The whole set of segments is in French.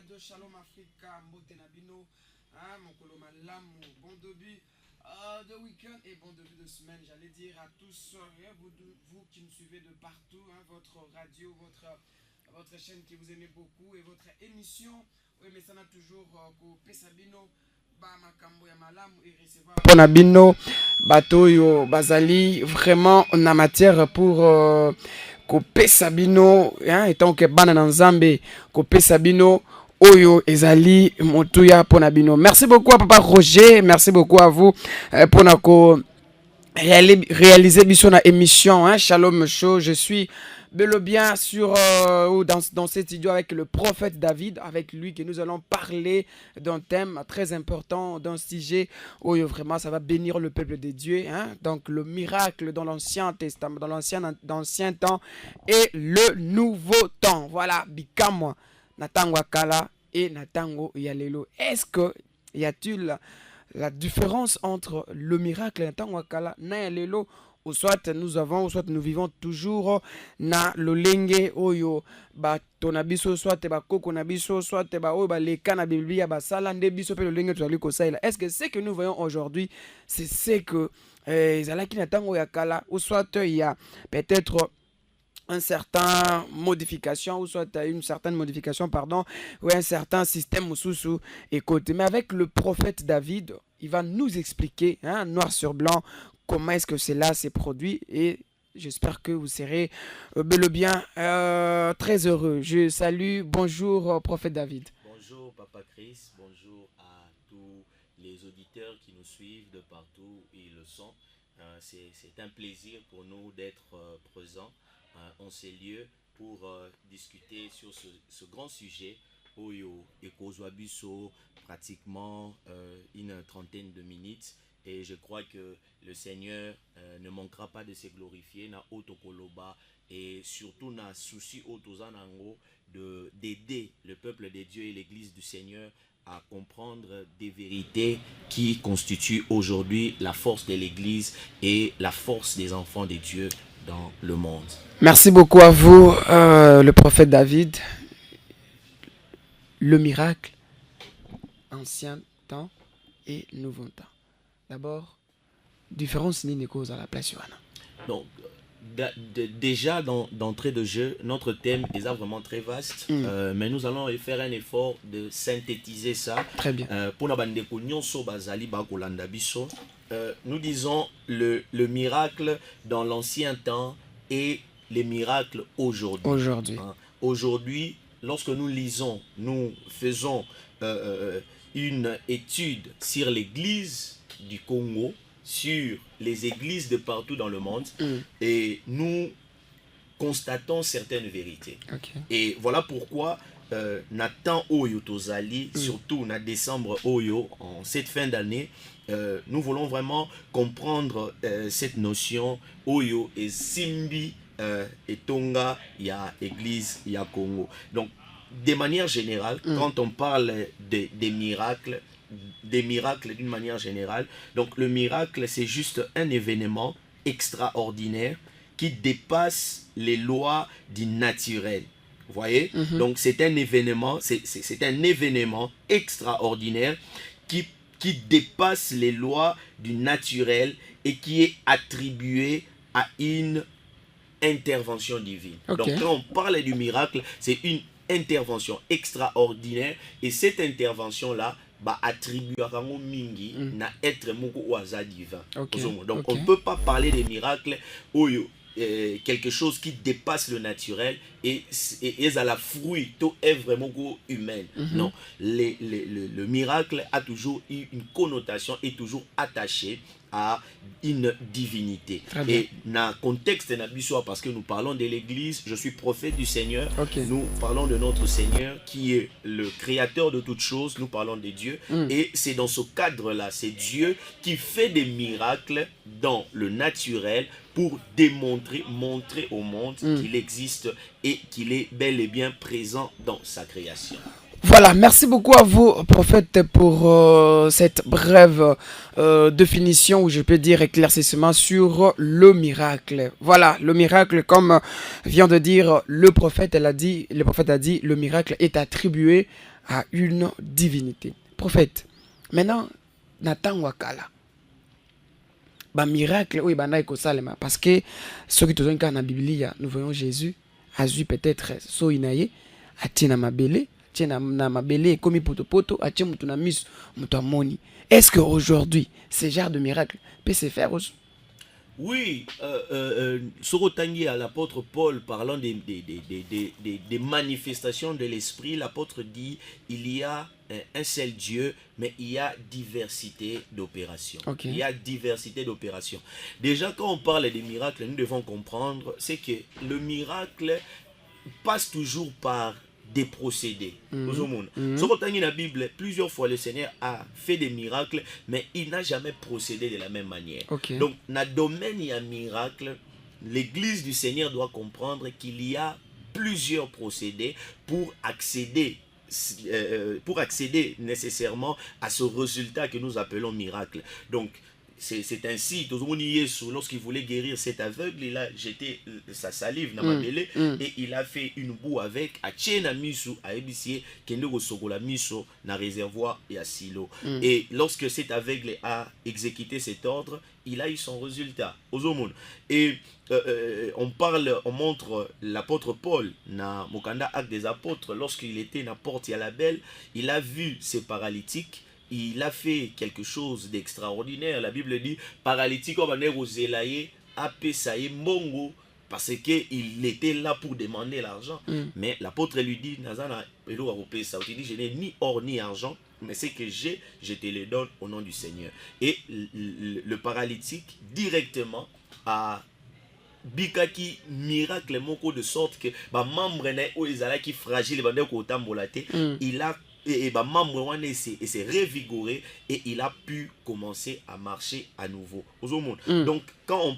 Radio Shalom Africa, Mbote Nabino, Mokolo Malamu, bon début de week-end et bon début de semaine. J'allais dire à tous, vous qui nous suivez de partout, votre radio, votre chaîne que vous aimez beaucoup et votre émission. Oui, mais ça n'a toujours coupé Sabino, Makambo ya Malamu et recevoir. Ponabino, Batoyo, Bazali, vraiment on a matière pour. Kopé Sabino, étant que Banana Nzambe, Kopé Sabino, Oyo Ezali, Motuya Ponabino. Merci beaucoup à Papa Roger, merci beaucoup à vous pour réaliser mission na émission, Shalom Show. Je suis bel et bien sur dans cet studio avec le prophète David, avec lui que nous allons parler d'un thème très important, d'un sujet où vraiment ça va bénir le peuple de Dieu, donc le miracle dans l'Ancien Testament, dans l'ancien temps et le Nouveau Temps. Voilà, bikamwa natango kala et natango yalelo. Est-ce que y a-t-il la différence entre le miracle et natango kala na yalelo? Ou soit nous avons, ou soit nous vivons toujours na lolenge oyo ba tonabiso, soit ba koko nabiso, soit ba oyo ba leka na biblia ba sala nde biso pe lolenge tozali kosaila. Est-ce que ce que nous voyons aujourd'hui, c'est ce que ezalaki na tango ya kala, ou soit il y a peut-être un certain modification, ou soit une certaine modification, pardon, ou un certain système sous et côté. Mais avec le prophète David, il va nous expliquer, noir sur blanc, comment est-ce que cela s'est produit, et j'espère que vous serez bel et bien très heureux. Je salue, bonjour prophète David. Bonjour Papa Chris, bonjour à tous les auditeurs qui nous suivent de partout où ils le sont. C'est un plaisir pour nous d'être présents en ces lieux pour discuter sur ce grand sujet. Oyo et Kozwabiso, pratiquement une trentaine de minutes. Et je crois que le Seigneur ne manquera pas de se glorifier na Otokoloba et surtout na souci Otozanango d'aider le peuple de Dieu et l'église du Seigneur à comprendre des vérités qui constituent aujourd'hui la force de l'église et la force des enfants de Dieu dans le monde. Merci beaucoup à vous, le prophète David. Le miracle, ancien temps et nouveau temps. D'abord, différence ni cause à la place Yohana. Donc, déjà d'entrée de jeu, notre thème est vraiment très vaste, mais nous allons faire un effort de synthétiser ça. Très bien. Pour nous disons le miracle dans l'ancien temps et les miracles aujourd'hui. Aujourd'hui, lorsque nous lisons, nous faisons une étude sur l'église du Congo, sur les églises de partout dans le monde, et nous constatons certaines vérités. Okay. Et voilà pourquoi Nathan Oyo Tozali, surtout en décembre Oyo, en cette fin d'année, nous voulons vraiment comprendre cette notion Oyo et Simbi et Tonga, il y a église, il y a Congo. Donc, de manière générale, quand on parle des miracles d'une manière générale, donc le miracle, c'est juste un événement extraordinaire qui dépasse les lois du naturel. Vous voyez? Donc, c'est un événement extraordinaire qui dépasse les lois du naturel et qui est attribué à une intervention divine. Okay. Donc, quand on parle du miracle, c'est une intervention extraordinaire et cette intervention-là attribuer à mingi na être moko oaza divin. Okay. Donc on ne peut pas parler des miracles ou quelque chose qui dépasse le naturel et à la fruit tout est vraiment humaine. Non, le miracle a toujours eu une connotation, est toujours attaché à une divinité. Et dans le contexte parce que nous parlons de l'église, je suis prophète du Seigneur, nous parlons de notre Seigneur qui est le créateur de toutes choses, nous parlons de Dieu, et c'est dans ce cadre-là, c'est Dieu qui fait des miracles dans le naturel pour montrer au monde qu'il existe et qu'il est bel et bien présent dans sa création. Voilà, merci beaucoup à vous, prophète, pour cette brève définition, ou je peux dire éclaircissement sur le miracle. Voilà, le miracle, comme vient de dire le prophète a dit, le miracle est attribué a une divinité. Prophète, maintenant, Nathan Wakala. Bah miracle, oui, bah salema. Parce que ceux qui ont dans la Bible, nous voyons Jésus, a vu peut-être so inaye, a tient na mabele, tient na mabele, comme poto poto, a tient mutuna mis, mutamoni. Est-ce qu'aujourd'hui, ce genre de miracle peut se faire aussi? Oui, Sorotangi à l'apôtre Paul parlant des manifestations de l'esprit, l'apôtre dit il y a un seul Dieu, mais il y a diversité d'opérations. Okay. Il y a diversité d'opérations. Déjà, quand on parle des miracles, nous devons comprendre, c'est que le miracle passe toujours par des procédés. Dans la Bible, plusieurs fois le Seigneur a fait des miracles, mais il n'a jamais procédé de la même manière. Okay. Donc, dans le domaine il y a miracle, l'Église du Seigneur doit comprendre qu'il y a plusieurs procédés pour accéder nécessairement à ce résultat que nous appelons miracle. Donc, c'est ainsi, lorsqu'il voulait guérir cet aveugle, il a jeté sa salive dans ma belée et il a fait une boue avec, a tchena misu, a ébissé, kende sogola misu, na réservoir et à silo. Et lorsque cet aveugle a exécuté cet ordre, il a eu son résultat. Et on montre l'apôtre Paul, dans Mokanda Acte des Apôtres, lorsqu'il était dans Porte à la Belle, il a vu ces paralytiques. Il a fait quelque chose d'extraordinaire. La Bible dit paralytique parce qu'il était là pour demander l'argent. Mais l'apôtre lui dit je n'ai ni or ni argent, mais ce que j'ai, je te le donne au nom du Seigneur. Et le paralytique directement a bikaki miracle moko de sorte que membre qui fragile il a et membre s'est revigoré et il a pu commencer à marcher à nouveau. Donc quand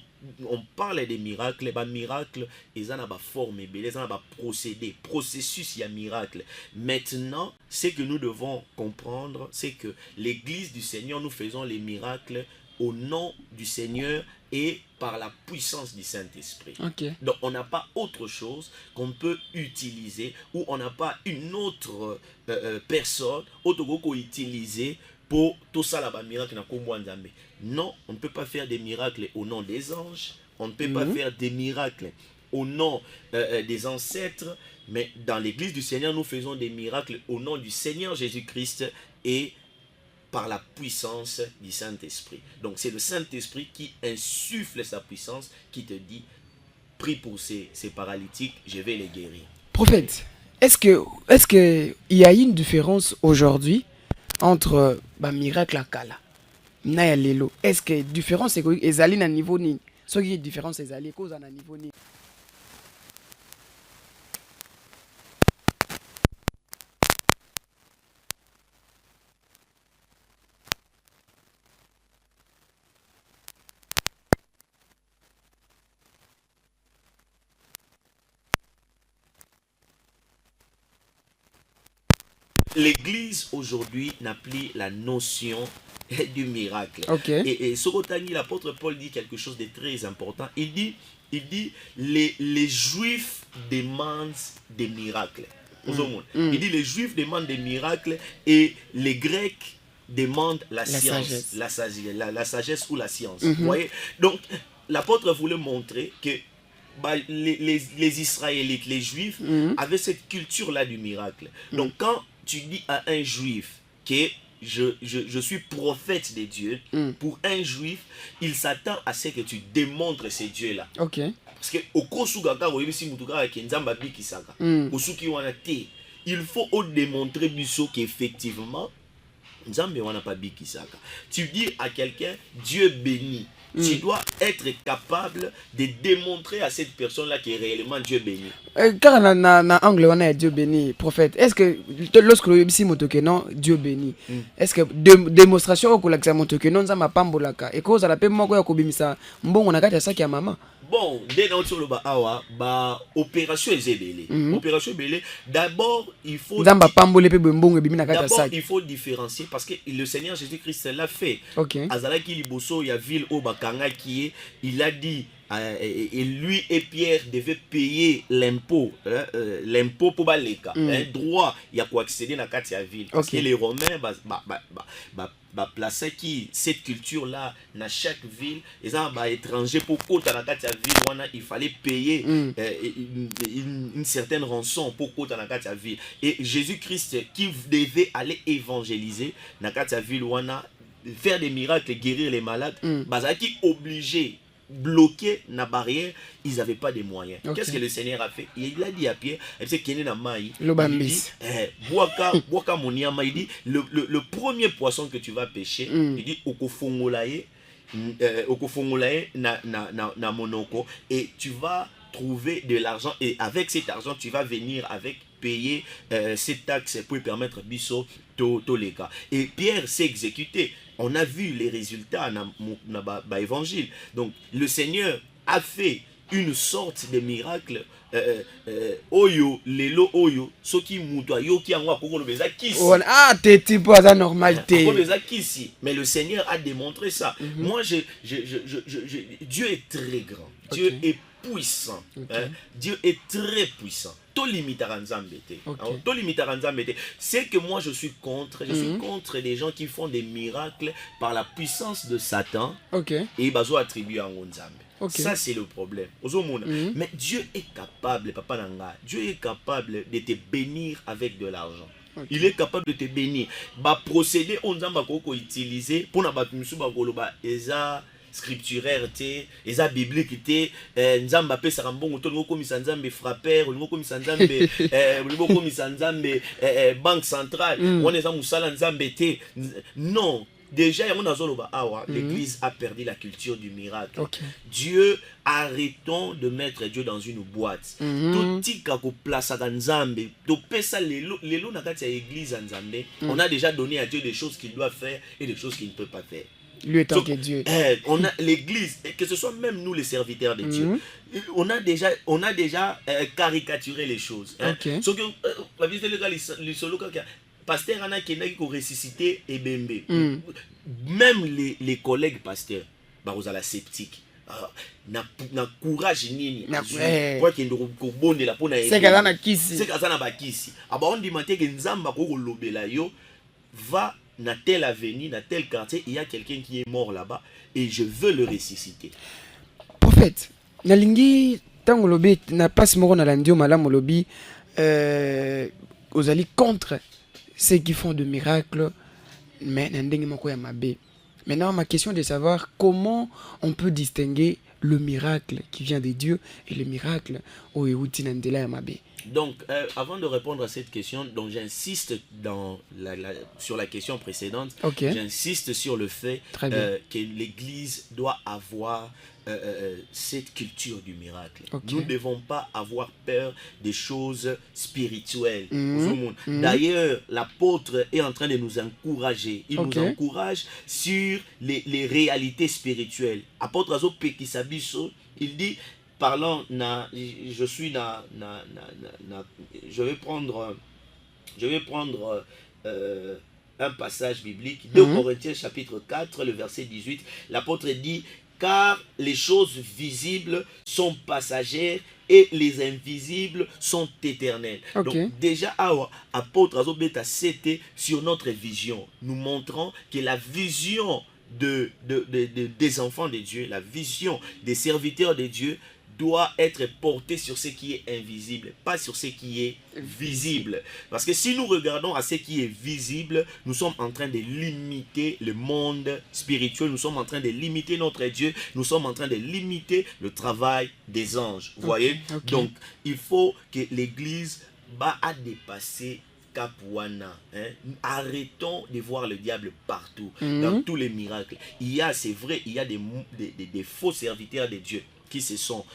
on parle des miracles, miracle ils ont une forme, ils ont un procédé, processus, il y a miracle. Maintenant, ce que nous devons comprendre, c'est que l'Église du Seigneur, nous faisons les miracles au nom du Seigneur et par la puissance du Saint-Esprit. Okay. Donc on n'a pas autre chose qu'on peut utiliser, ou on n'a pas une autre personne qu'on utiliser pour tout ça là-bas miracle. Non, on ne peut pas faire des miracles au nom des anges, on ne peut pas faire des miracles au nom des ancêtres, mais dans l'Église du Seigneur, nous faisons des miracles au nom du Seigneur Jésus-Christ et par la puissance du Saint-Esprit. Donc c'est le Saint-Esprit qui insuffle sa puissance, qui te dit, prie pour ces paralytiques, je vais les guérir. Prophète, est-ce que il y a une différence aujourd'hui entre miracle à Kala, na lelo? Est-ce que différence c'est que ezali na niveau ni? Ce qui est différence ezali cause na niveau ni? L'Église aujourd'hui n'a plus la notion du miracle. Okay. Et Sorotani, l'apôtre Paul dit quelque chose de très important. Il dit les Juifs demandent des miracles. Il dit les Juifs demandent des miracles et les Grecs demandent la science, la sagesse ou la science. Vous voyez? Donc l'apôtre voulait montrer que les Israélites, les Juifs avaient cette culture-là du miracle. Donc quand tu dis à un Juif que je suis prophète de Dieu, pour un Juif, il s'attend à ce que tu démontres ces dieux-là. Okay. Parce que il faut démontrer qu'effectivement, tu dis à quelqu'un, Dieu bénit. Tu dois être capable de démontrer à cette personne-là que réellement Dieu bénit. Car na angle on a Dieu béni, prophète. Est-ce que lorsque le bisi motoke non Dieu béni, est-ce que démonstration au kolakisa motoke non za mapambolaka et cause la pe moko ya kobimisa mbongo na kati ya saki ya mama? Bon, dès notre opération est opération belé. D'abord, il faut différencier parce que le Seigneur Jésus-Christ l'a fait. Okay. Azalaki liboso ya ville au bakanga qui est, il a dit et lui et Pierre devaient payer l'impôt, l'impôt pour les cas, un droit, il y a quoi accéder dans la ville. Parce que les Romains, placer qui cette culture là dans chaque ville, et ça étranger pour côté dans la ville, il fallait payer une certaine rançon pour côté dans la ville. Et Jésus-Christ qui devait aller évangéliser dans la ville, faire des miracles, guérir les malades, qui obligé bloqué la barrière, ils n'avaient pas de moyens. Qu'est-ce que le Seigneur a fait? Il a dit à Pierre, il dit, le premier poisson que tu vas pêcher, il dit, na monoko, et tu vas trouver de l'argent, et avec cet argent, tu vas venir avec payer ces taxes pour permettre biso tous les cas. Et Pierre s'est exécuté. On a vu les résultats dans l'évangile. Donc le Seigneur a fait une sorte de miracle. Oyo lelo oyo soki muto ayoki yango akoko beza kisi. Ah, t'es type à normalité. Mais le Seigneur a démontré ça. Moi Dieu est très grand. Dieu est puissant. Dieu est très puissant. C'est que moi je suis contre. Je suis contre des gens qui font des miracles par la puissance de Satan. Et ils attribuent à Nzambe. Ça c'est le problème. Mais Dieu est capable, Papa Nanga, Dieu est capable de te bénir avec de l'argent. Il est capable de te bénir. Procéder on Nzamba koko utiliser pour na batumusu ba koloba eza scripturaire te, eza biblique te, nzamba pe sarambongo to ngoko misanzambe frapper, ngoko misanzambe ngoko misanzambe banque centrale, on eza musala nzambe te. Non, déjà l'église a perdu la culture du miracle. Dieu, arrêtons de mettre Dieu dans une boîte. Tout tika ko place à nzambe, to pesa lelo na kati ya église nzambe, on a déjà donné à Dieu des choses qu'il doit faire et des choses qu'il ne peut pas faire. Lui étant que Dieu. On a l'église, que ce soit même nous les serviteurs de Dieu, on a déjà caricaturé les choses. Ce que la visite le solo pasteur Anna qui est ressuscité et bembe. Même les collègues pasteurs, vous la sceptique. Na courage nini pour que nous bonde la pona c'est kazana kisi c'est kazana bakisi on dit manté que nzamba ko lobela yo va na tel avenue, dans tel quartier, il y a quelqu'un qui est mort là-bas et je veux le ressusciter. Prophète, nalingi tango lobi na passe moko na landio malamu lobi aux alliés contre ceux qui font de miracles mais n'endenge moko ya mabe. Maintenant ma question est de savoir comment on peut distinguer le miracle qui vient de Dieu et le miracle au euti nandela ya mabe. Donc, avant de répondre à cette question, donc j'insiste sur la question précédente. J'insiste sur le fait que l'Église doit avoir cette culture du miracle. Nous ne devons pas avoir peur des choses spirituelles. D'ailleurs, l'apôtre est en train de nous encourager. Il nous encourage sur les réalités spirituelles. Apôtre Azo Pekisabiso, il dit... Parlant, je vais prendre un passage biblique, 2 Corinthiens chapitre 4, le verset 18. L'apôtre dit, car les choses visibles sont passagères et les invisibles sont éternelles. Donc déjà, apôtre Azobeta, c'était sur notre vision. Nous montrons que la vision des enfants de Dieu, la vision des serviteurs de Dieu, doit être porté sur ce qui est invisible, pas sur ce qui est visible. Parce que si nous regardons à ce qui est visible, nous sommes en train de limiter le monde spirituel, nous sommes en train de limiter notre Dieu, nous sommes en train de limiter le travail des anges. Vous voyez? Donc, il faut que l'Église a dépassé Capuana. Arrêtons de voir le diable partout, dans tous les miracles. C'est vrai, il y a des faux serviteurs de Dieu qui se sont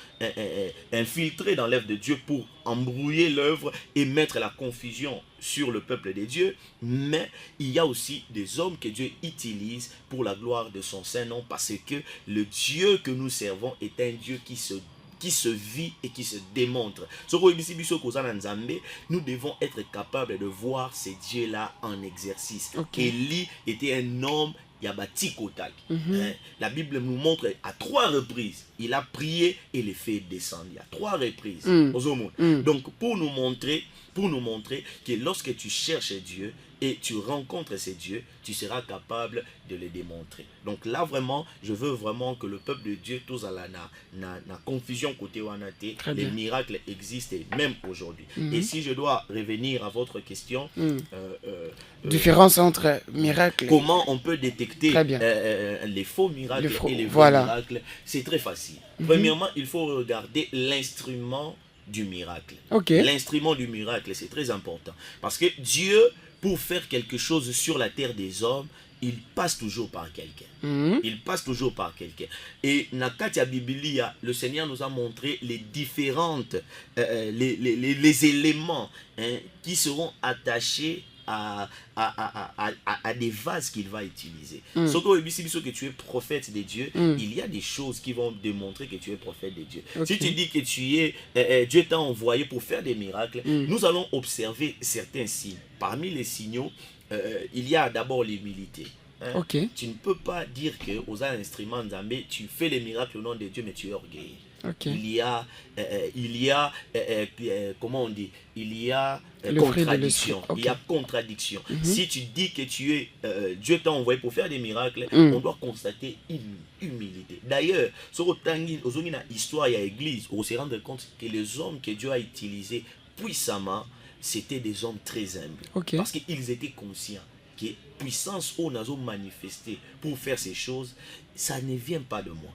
infiltrés dans l'œuvre de Dieu pour embrouiller l'œuvre et mettre la confusion sur le peuple de Dieu. Mais il y a aussi des hommes que Dieu utilise pour la gloire de son Saint-Nom, parce que le Dieu que nous servons est un Dieu qui se vit et qui se démontre. Nous devons être capables de voir ces dieux-là en exercice. Élie était un homme il y a Batikotak. La Bible nous montre à 3 reprises, il a prié et les feux descendent. Il y a 3 reprises. Donc pour nous montrer que lorsque tu cherches Dieu et tu rencontres ces dieux, tu seras capable de les démontrer. Donc là vraiment, je veux vraiment que le peuple de Dieu, tous à la confusion côté Wanate, les miracles existent même aujourd'hui. Et si je dois revenir à votre question, différence entre miracles. Comment on peut détecter les faux miracles et les vrais miracles? C'est très facile. Premièrement, il faut regarder l'instrument du miracle. L'instrument du miracle, c'est très important. Parce que Dieu, pour faire quelque chose sur la terre des hommes, il passe toujours par quelqu'un. Il passe toujours par quelqu'un. Et dans la Bible, le Seigneur nous a montré les différentes, les éléments qui seront attachés à des vases qu'il va utiliser. Ce que tu es prophète de Dieu, il y a des choses qui vont démontrer que tu es prophète de Dieu. Si tu dis que Dieu t'a envoyé pour faire des miracles, nous allons observer certains signes. Parmi les signaux, il y a d'abord l'humilité. Tu ne peux pas dire que aux instruments d'Amé, tu fais les miracles au nom de Dieu, mais tu es orgueilleux. Il y a comment on dit, il y a contradiction. Il y a contradiction. Si tu dis que Dieu t'a envoyé pour faire des miracles, on doit constater une humilité. D'ailleurs, sur l'histoire de l'église, on se rend compte que les hommes que Dieu a utilisés puissamment, c'était des hommes très humbles. Parce qu'ils étaient conscients que puissance où nous avons manifesté pour faire ces choses, ça ne vient pas de moi.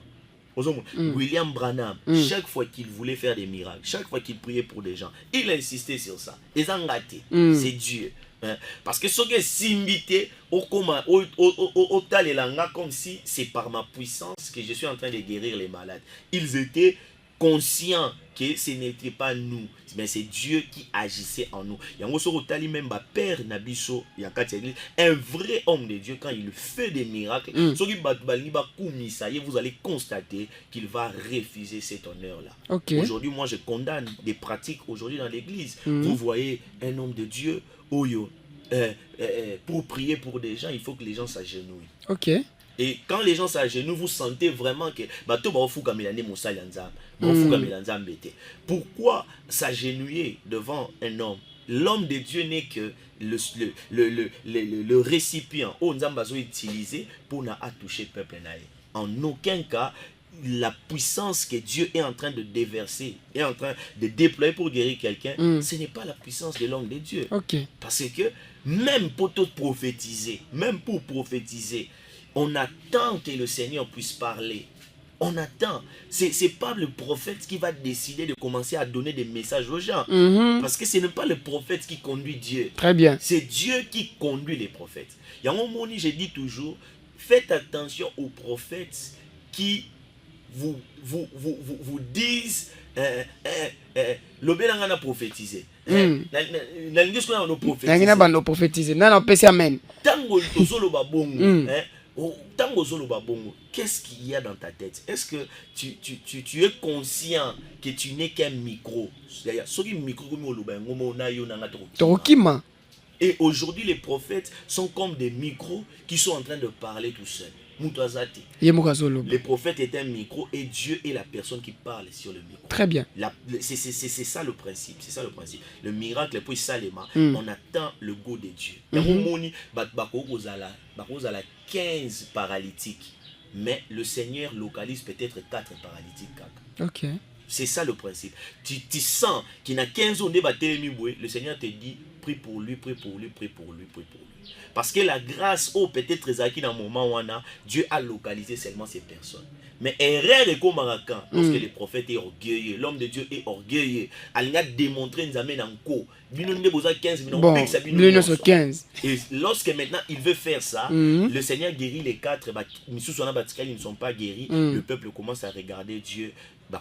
William Branham, chaque fois qu'il voulait faire des miracles, chaque fois qu'il priait pour des gens, il insistait sur ça. Et ça c'est Dieu. Parce que ce qui est simbité comme si c'est par ma puissance que je suis en train de guérir les malades. Ils étaient conscients que ce n'était pas nous, mais c'est Dieu qui agissait en nous. Même père Nabiso, un vrai homme de Dieu, quand il fait des miracles, vous allez constater qu'il va refuser cet honneur-là. Aujourd'hui, moi je condamne des pratiques aujourd'hui dans l'église. Vous voyez un homme de Dieu, pour prier pour des gens, il faut que les gens s'agenouillent. Et quand les gens s'agenouillent, vous sentez vraiment que pourquoi s'agenouiller devant un homme? L'homme de Dieu n'est que le récipient où nous avons utilisé pour toucher le peuple. En aucun cas, la puissance que Dieu est en train de déverser, est en train de déployer pour guérir quelqu'un, ce n'est pas la puissance de l'homme de Dieu. Parce que même pour prophétiser, on attend que le Seigneur puisse parler. On attend. C'est pas le prophète qui va décider de commencer à donner des messages aux gens. Parce que ce n'est pas le prophète qui conduit Dieu. Très bien. C'est Dieu qui conduit les prophètes. Il y a un moment où je dis toujours, faites attention aux prophètes qui vous disent l'obélant a prophétisé. Qu'est-ce qu'il y a dans ta tête? Est-ce que tu es conscient que tu n'es qu'un micro? Et aujourd'hui, les prophètes sont comme des micros qui sont en train de parler tout seuls. Les prophètes est un micro et Dieu est la personne qui parle sur le micro. Très bien. C'est ça le principe. C'est ça le principe. Le miracle, puis ça, on attend le goût de Dieu. Il y a 15 paralytiques, mais le Seigneur localise peut-être 4 paralytiques. C'est ça le principe. Tu sens qu'il y a 15 ans, le Seigneur te dit, prie pour lui, prie pour lui, prie pour lui, prie pour lui. Parce que la grâce, peut-être dans le moment où Dieu a localisé seulement ces personnes. Mais erreur est comme lorsque le prophète est orgueilleux, l'homme de Dieu est orgueilleux, il a démontré une amène en cours. Et lorsque maintenant il veut faire ça, le Seigneur guérit les 4, ils ne sont pas guéris, le peuple commence à regarder Dieu. Non,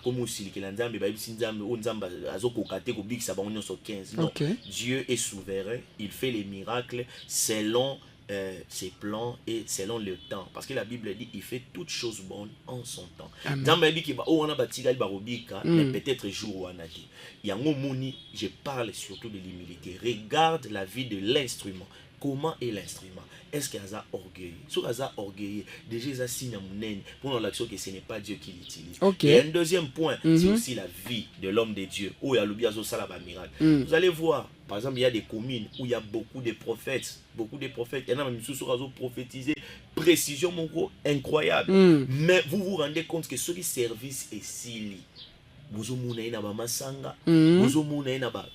Dieu est souverain, il fait les miracles selon ses plans et selon le temps, parce que la Bible dit il fait toutes choses bonnes en son temps. Peut-être jour où on a dit je parle surtout de l'humilité. Regarde la vie de l'instrument. comment est l'instrument? Est-ce qu'il y a orgueil? Si il y a orgueil, déjà il y a signe pour l'action que ce n'est pas Dieu qui l'utilise. Okay. Et un deuxième point, c'est aussi la vie de l'homme de Dieu. Où il y a le biazo salaba miracle. Vous allez voir, par exemple, il y a des communes où il y a beaucoup de prophètes. Beaucoup de prophètes. Il y en a même qui sont prophétisés. Précision, mon gros, incroyable. Mais vous vous rendez compte que ce service est si bozomuna ina ba masanga, bozomuna ina ba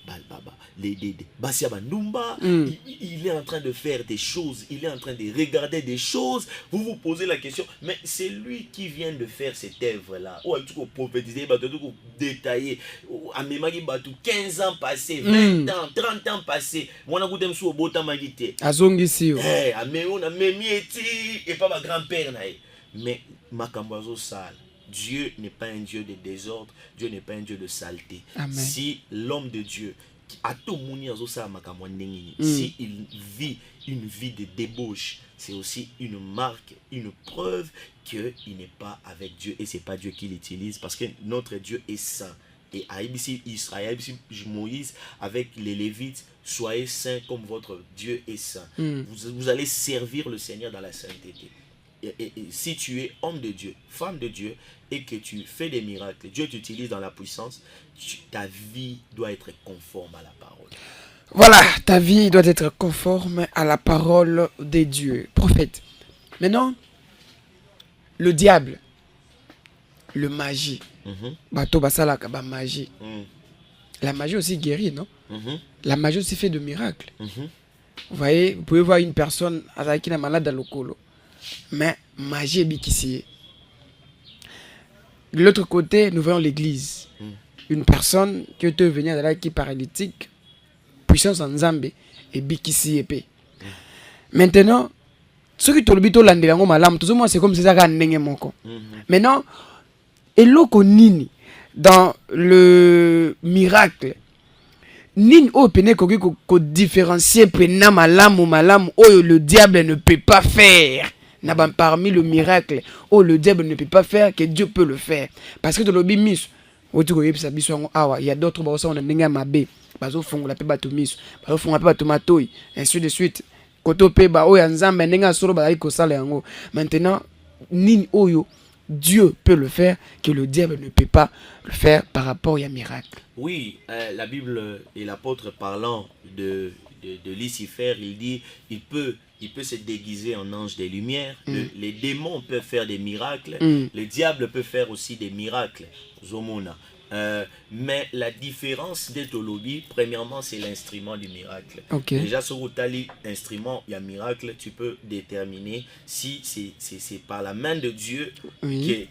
basia bandumba, il est en train de faire des choses, il est en train de regarder des choses. Vous vous posez la question, mais c'est lui qui vient de faire cette œuvre là. Ou tu ko prophétiser, ba tu ko détailler, a memaki ba 15 ans passés, 20 ans, 30 ans passés. Mwana kutem su obota magité. Azongisi yo. A me on a memi eti et pas ma grand-père na. Mais makambo azo sala. Dieu n'est pas un Dieu de désordre, Dieu n'est pas un Dieu de saleté. Amen. Si l'homme de Dieu, si il vit une vie de débauche, c'est aussi une marque, une preuve qu'il n'est pas avec Dieu et c'est pas Dieu qui l'utilise parce que notre Dieu est saint. Et à IBC Israël, Moïse, avec les Lévites, soyez saints comme votre Dieu est saint. Vous allez servir le Seigneur dans la sainteté. Et si tu es homme de Dieu, femme de Dieu, et que tu fais des miracles, Dieu t'utilise dans la puissance, ta vie doit être conforme à la parole. Voilà, ta vie doit être conforme à la parole de Dieu. Prophète. Maintenant, le diable, le magie. Bato basala ba magie. La magie aussi guérit, non? La magie aussi fait de miracles. Vous voyez, vous pouvez voir une personne qui est malade dans le colo. Mais magie est bikissie. De l'autre côté, nous voyons l'église. Une personne qui est venue à la qui est paralytique, puissance en Zambé, et bikissie épée. Maintenant, ceux qui ont le bito l'andelango malam, tout le monde c'est comme si ça a n'engé moko. Maintenant, et l'oko nini dans le miracle. Nini o pene ko différencier pena malam ou malam oh le diable ne peut pas faire. Parmi le miracle, oh le diable ne peut pas faire, que Dieu peut le faire. Parce que dans le bimis, il y a d'autres personnes qui ont mabé, bazo fongo la pe bato miso, bazo fongo la pe bato matoi, ainsi de suite. Koto pe ba o ya nzambe nenga solo ba ko sala yango. Maintenant, nini oyo Dieu peut le faire, que le diable ne peut pas le faire par rapport à un miracle. Oui, la Bible et l'apôtre parlant de Lucifer, il dit il peut se déguiser en ange des lumières. Les démons peuvent faire des miracles. Le diable peut faire aussi des miracles. Zomona. Mais la différence des tolobi, premièrement, c'est l'instrument du miracle. Déjà, sur l'instrument, il y a miracle, tu peux déterminer si c'est par la main de Dieu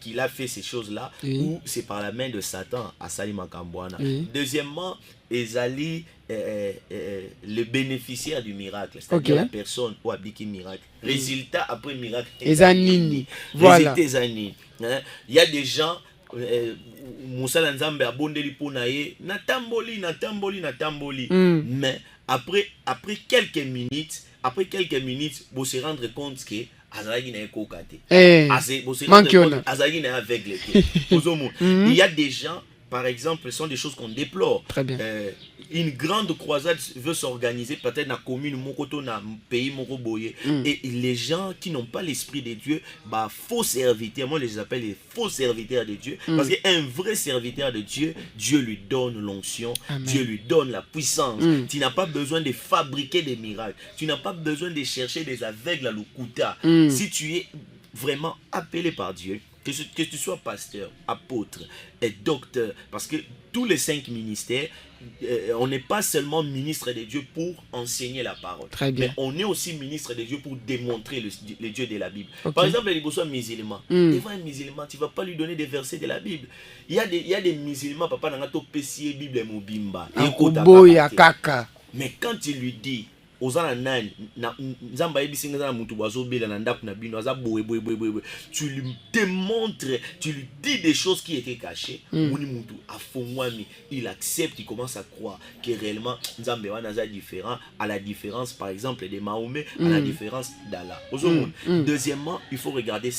qu'il a fait ces choses-là ou c'est par la main de Satan à Salima Kambouana. Deuxièmement, Ezali, le bénéficiaire du miracle, c'est-à-dire la personne qui a dit miracle. Résultat après miracle. Ezanini. Voilà. Il y a des gens. Moussala Nzambe a bondeli pour naye natamboli mais après quelques minutes vous se rendre compte que azalaki na ekokate azalaki na aveugle. Il y a des gens, par exemple, ce sont des choses qu'on déplore. Très bien. Une grande croisade veut s'organiser peut-être dans la commune Mokoto, dans le pays Mokoboye. Et les gens qui n'ont pas l'esprit de Dieu, bah, faux serviteurs, moi je les appelle les faux serviteurs de Dieu. Parce qu'un vrai serviteur de Dieu, Dieu lui donne l'onction, Dieu lui donne la puissance. Tu n'as pas besoin de fabriquer des miracles. Tu n'as pas besoin de chercher des aveugles à l'Ukuta. Si tu es vraiment appelé par Dieu, que tu sois pasteur, apôtre et docteur, parce que tous les 5 ministères, on n'est pas seulement ministre de Dieu pour enseigner la parole, mais on est aussi ministre de Dieu pour démontrer le Dieu de la Bible. Par exemple, les musulmans, devant un musulman, tu ne vas pas lui donner des versets de la Bible. Il y a des musulmans, papa, Bible et Mobimba. Mais quand tu lui dis, tu lui démontres, tu lui dis des choses qui étaient cachées, il accepte, il commence à croire que réellement Nzambe wana différent, à la différence par exemple de Mahomet, à la différence d'Allah. Deuxièmement, il faut regarder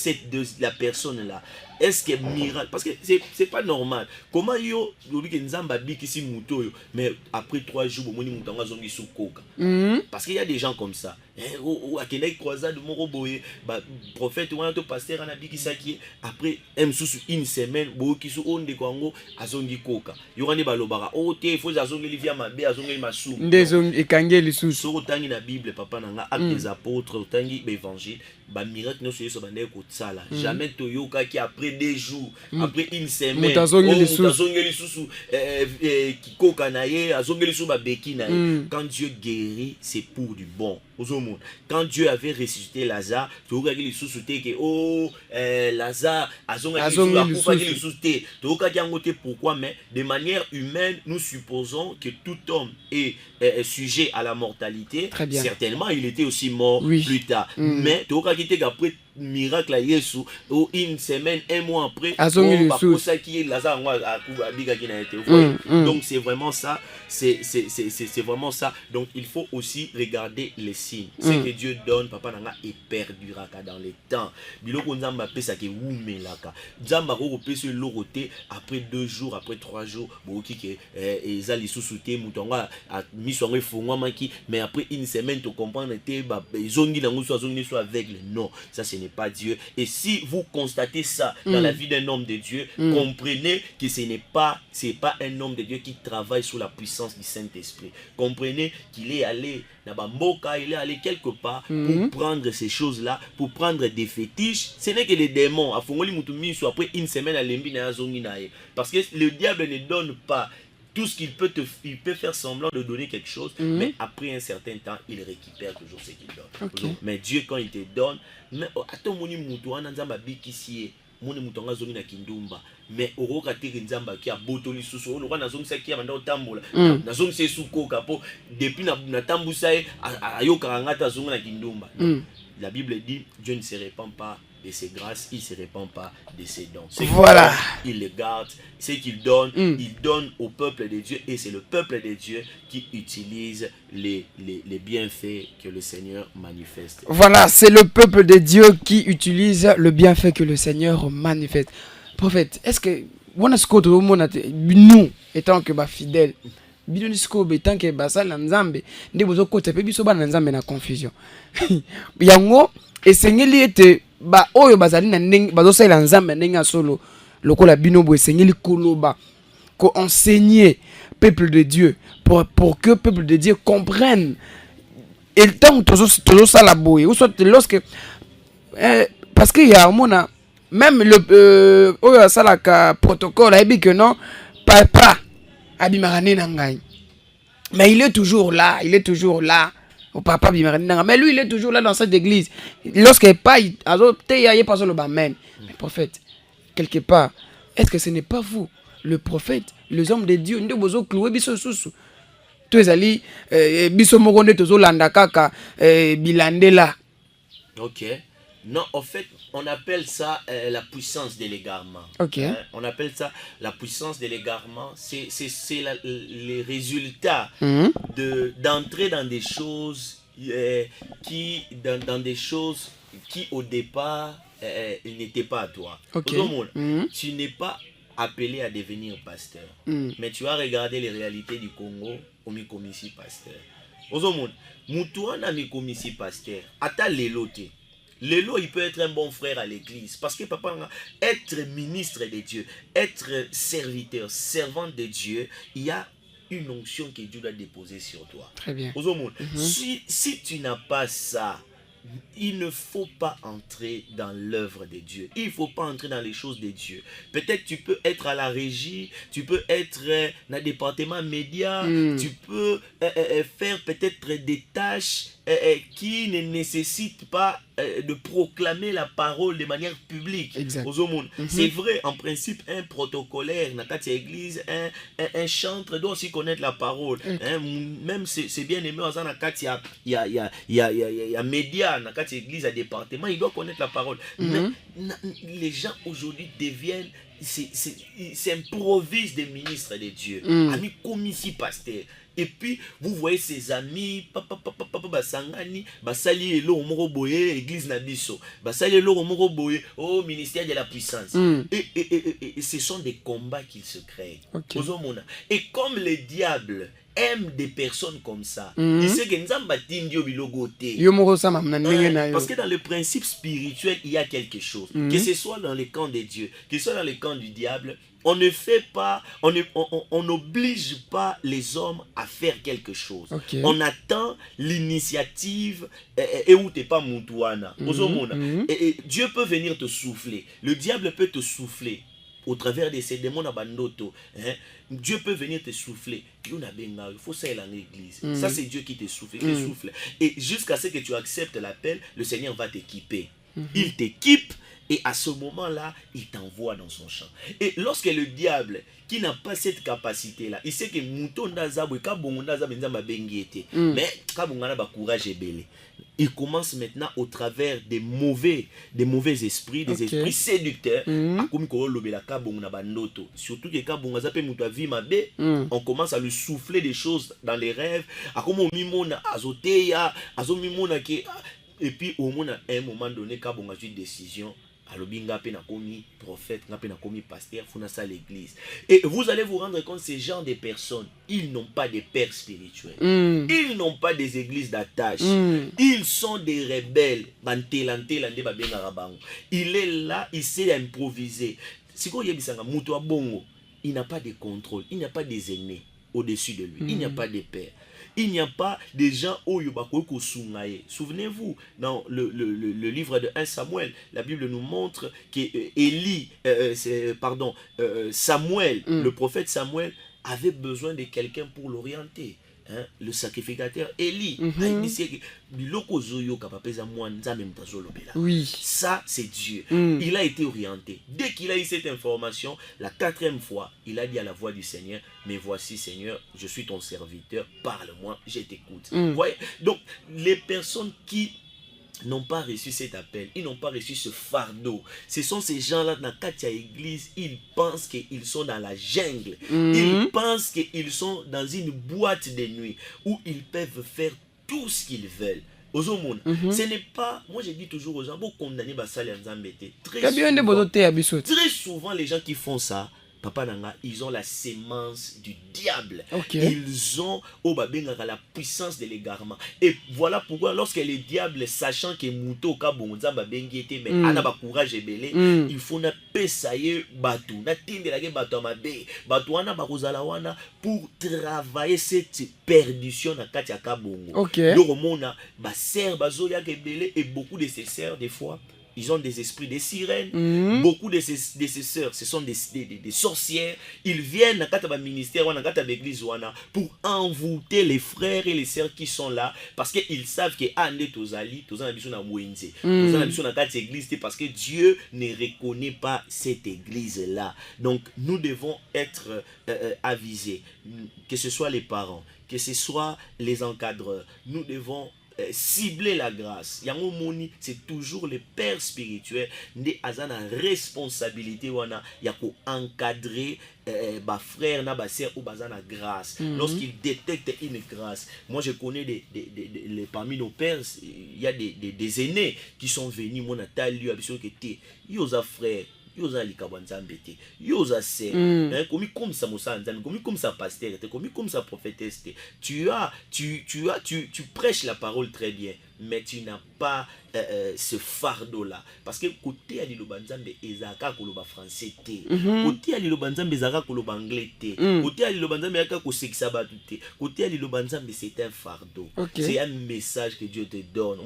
la personne là. Est-ce que miracle, parce que c'est pas normal. Comment yo que Nzamba mais après 3 jours zongi soukoka. Parce qu'il y a des gens comme ça. akendaki croisade moko boye prophète wana to pasteur ana bikisaki après une semaine boyokisu oyo ndeko yango azongi koka yo wana balobaka te il faut azongeli via mabe azongeli masumu nde ekangi lisusu soko otangi na bible papa nanga acte des apôtres otangi baévangile bamiracle nyonso yesu bandeki kosala jamais toyokaki après 2 jours après une semaine moto azongeli lisusu kikoka na ye azongeli lisusu babeki na ye quand Dieu guérit c'est pour du bon. Quand Dieu avait ressuscité Lazare, tu as dit Lazare pourquoi, mais de manière humaine, nous supposons que tout homme est sujet à la mortalité. Certainement, il était aussi mort plus tard. Mais tu as dit qu'après miracle à Yesu, une semaine, 1 mois après, donc c'est vraiment ça. C'est vraiment ça. Donc il faut aussi regarder les signes. Ce que Dieu donne, papa nanga, et perdurera dans les temps. Biloko nzamba pesa ke wumelaka. Nzamba ko pesa loroté après 2 jours, après 3 jours, boki ke ezali susute mutonga a misongo fongwa maki, mais après une semaine tu comprends te ba zongi na nguso zongi soit aveugle. Non, ça ce n'est pas Dieu. Et si vous constatez ça dans la vie d'un homme de Dieu, comprenez que c'est pas un homme de Dieu qui travaille sous la puissance du Saint-Esprit. Comprenez qu'il est allé il est allé quelque part pour prendre ces choses-là, pour prendre des fétiches. Ce n'est que des démons. Après une semaine, parce que le diable ne donne pas tout ce qu'il peut il peut faire semblant de donner quelque chose, mais après un certain temps, il récupère toujours ce qu'il donne. Okay. Mais Dieu, quand il te donne, mais moni mutonga zongi na kindumba mais oroka tiri nzamba ki abotoli susu oloka na zongi saki abanda otambola na zongi se suko kapo depuis na tambusa ayoka ngata zongi na kindumba. La Bible dit Dieu ne se répand pas de ses grâces, il ne se répand pas de ses dons. Voilà. Il les garde, ce qu'il donne, il donne au peuple de Dieu, et c'est le peuple de Dieu qui utilise les bienfaits que le Seigneur manifeste. Voilà, c'est le peuple de Dieu qui utilise le bienfait que le Seigneur manifeste. Prophète, est-ce que nous, étant que fidèles, étant que basala nzambe nde bozo kota pe biso bana nzambe na confusion yango esengeli ete ba oyo bazali na ndenge bazo sala nzambe ndenge solo lokola bino bo esengeli koloba ko enseigner peuple de Dieu pour que peuple de Dieu comprenne et le temps toujours ça la boye ou soit lorsque parce que y a mona même le oyo sala ka protocole a dit que non papa abimarane nangai. Mais il est toujours là, au papa bimarane nangai. Mais lui il est toujours là dans cette église. Lorsqu'il pas azote ya pas sur le bamen. Mais prophète, quelque part, est-ce que ce n'est pas vous, le prophète, les hommes de Dieu, nde bozo clouer biso susu. To ezali biso mokonde tozo landa kaka bilandela. OK. Non, en fait, on appelle ça la puissance de l'égarement. Okay. On appelle ça la puissance de l'égarement. C'est les résultats d'entrer dans des choses dans des choses qui au départ n'étaient pas à toi. Okay. Tu n'es pas appelé à devenir pasteur, mais tu as regardé les réalités du Congo au mikomisi pasteur. Mutuana mikomisi pasteur. Ata lelote. Lélo, il peut être un bon frère à l'église. Parce que papa, être ministre de Dieu, être serviteur, servant de Dieu, il y a une onction que Dieu doit déposer sur toi. Très bien. Si tu n'as pas ça, il ne faut pas entrer dans l'œuvre de Dieu. Il ne faut pas entrer dans les choses de Dieu. Peut-être tu peux être à la régie, tu peux être dans le département média, tu peux faire peut-être des tâches qui ne nécessitent pas de proclamer la parole de manière publique. C'est vrai, en principe, un protocolaire, dans la église, un chantre doit aussi connaître la parole. Même c'est bien aimé, il y a médias, dans la église, à département, il doit connaître la parole. Mais les gens aujourd'hui deviennent, s'improvisent des ministres de Dieu. Amis commissi pasteur. Et puis, vous voyez ses amis, basangani, basali elo omoro boye, église nabiso, basali elo omoro boye, au ministère de la puissance. Et ce sont des combats qu'ils se créent. Okay. Et comme le diable aime des personnes comme ça. Il sait que Nzamba tindio bilogote. Parce que dans le principe spirituel, il y a quelque chose. Que ce soit dans le camp de Dieu, que ce soit dans le camp du diable, on ne fait pas, on n'oblige pas les hommes à faire quelque chose. On attend l'initiative et où t'es pas moutouana. Dieu peut venir te souffler. Le diable peut te souffler au travers de ces démons à bandoto. Dieu peut venir te souffler. Il faut ça dans l'église. Ça, c'est Dieu qui te souffle. Il te souffle. Et jusqu'à ce que tu acceptes l'appel, le Seigneur va t'équiper. Il t'équipe. Et à ce moment-là, il t'envoie dans son champ. Et lorsque le diable, qui n'a pas cette capacité-là, il sait que mouton d'Azabou, mais courage est belé. Il commence maintenant au travers des mauvais esprits, des esprits séducteurs. Surtout que on commence à lui souffler des choses dans les rêves. Et puis au moins à un moment donné, quand on a une décision, prophète, pasteur, l'église. Et vous allez vous rendre compte, ces gens de personnes, ils n'ont pas de pères spirituels. Ils n'ont pas des églises d'attache. Ils sont des rebelles. Il est là, il sait improviser. Il n'a pas de contrôle, il n'y a pas des aînés au-dessus de lui, il n'y a pas de pères. Il n'y a pas des gens Souvenez-vous, dans le livre de 1 Samuel, la Bible nous montre que Samuel, le prophète Samuel, avait besoin de quelqu'un pour l'orienter. Le sacrificateur Élie. Oui. Ça, c'est Dieu. Il a été orienté. Dès qu'il a eu cette information, la 4e fois, il a dit à la voix du Seigneur, mais voici Seigneur, je suis ton serviteur, parle-moi, je t'écoute. Voyez? Donc, les personnes qui n'ont pas reçu cet appel, ils n'ont pas reçu ce fardeau. Ce sont ces gens-là dans Katia Église, ils pensent qu'ils sont dans la jungle. Ils pensent qu'ils sont dans une boîte de nuit où ils peuvent faire tout ce qu'ils veulent. Ce n'est pas, moi je dis toujours aux gens, vous condamnez très souvent les gens qui font ça, Papa Nanga, ils ont la sémence du diable. Ils ont la puissance de l'égarement. Et voilà pourquoi lorsque les diables, sachant que Mouto Kabonza Babengete, mais Anaba courage et belé, il faut na pesaye batou, na tinde la batou amabe, batou ana bakuzalawana pour travailler cette perdition na katia Kabongo. Donc mona ba ser bazoya ke belé et beaucoup de ces sœurs des fois ils ont des esprits de sirènes. Beaucoup de ces sœurs, ce sont des sorcières. Ils viennent dans le ministère, dans l'église, pour envoûter les frères et les sœurs qui sont là. Parce qu'ils savent que parce que Dieu ne reconnaît pas cette église-là. Donc, nous devons être avisés. Que ce soit les parents, que ce soit les encadreurs. Nous devons cibler la grâce. Yango moni, c'est toujours le père spirituel qui a la responsabilité ya ko encadrer ba frère na ba sœur ou bazana grâce. Lorsqu'il détecte une grâce, moi je connais parmi nos pères, il y a des aînés qui sont venus mon atali abiso que te yoza frère yoza likabanzambe te yoza sœur comme ça mosanzambe comme ça pasteur comme ça prophétesse. Tu prêches la parole très bien, mais tu n'as pas ce fardeau là, parce que côté à l'Ilobanzambe ezaka koloba français te, côté à l'Ilobanzambe ezaka koloba anglais te, côté à l'Ilobanzambe ezaka ko sexa batu te, côté à l'Ilobanzambe c'est un fardeau. C'est un message que Dieu te donne.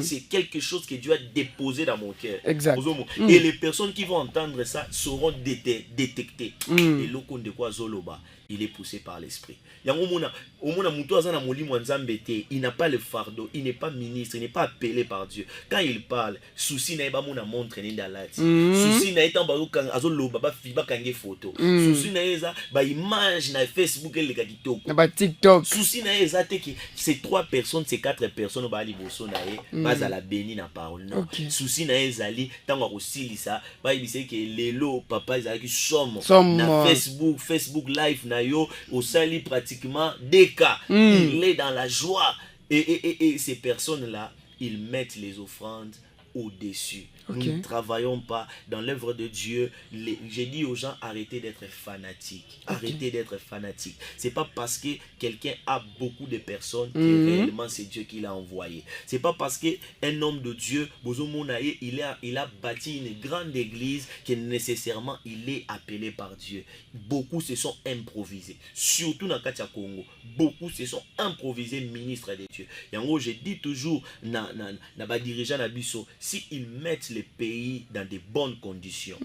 C'est quelque chose que Dieu a déposé dans mon cœur. Et les personnes qui vont entendre ça seront détectées. Et l'okon de quoi zoloba, il est poussé par l'esprit. Il n'a pas le fardeau, il n'est pas ministre, il n'est pas appelé par Dieu. Quand il parle, souci n'a pas mon montre ni d'alati. Souci n'a pas azolo baba fiba kange photo. Souci n'a pas image na Facebook et les TikTok. Souci n'a pas que ces 3 personnes, ces 4 personnes ba li boso na ye, ba za la béni na parole non. Souci n'a pas ali tango aussi lisa, ba il sait que lelo papa ils qui somme na Facebook live na yo au sali pratiquement des cas. Il est dans la joie. Et ces personnes-là, ils mettent les offrandes au-dessus. Ok. Nous ne travaillons pas dans l'œuvre de Dieu. J'ai dit aux gens, arrêtez d'être fanatiques. Ok. Arrêtez d'être fanatiques. C'est pas parce que quelqu'un a beaucoup de personnes que réellement c'est Dieu qui l'a envoyé. C'est pas parce qu'un homme de Dieu, il a bâti une grande église que nécessairement il est appelé par Dieu. Beaucoup se sont improvisés. Surtout dans Katia Congo. Beaucoup se sont improvisés ministres de Dieu. Et en gros, je dis toujours, na dirigeants d'Abisso, s'ils mettent les pays dans de bonnes conditions,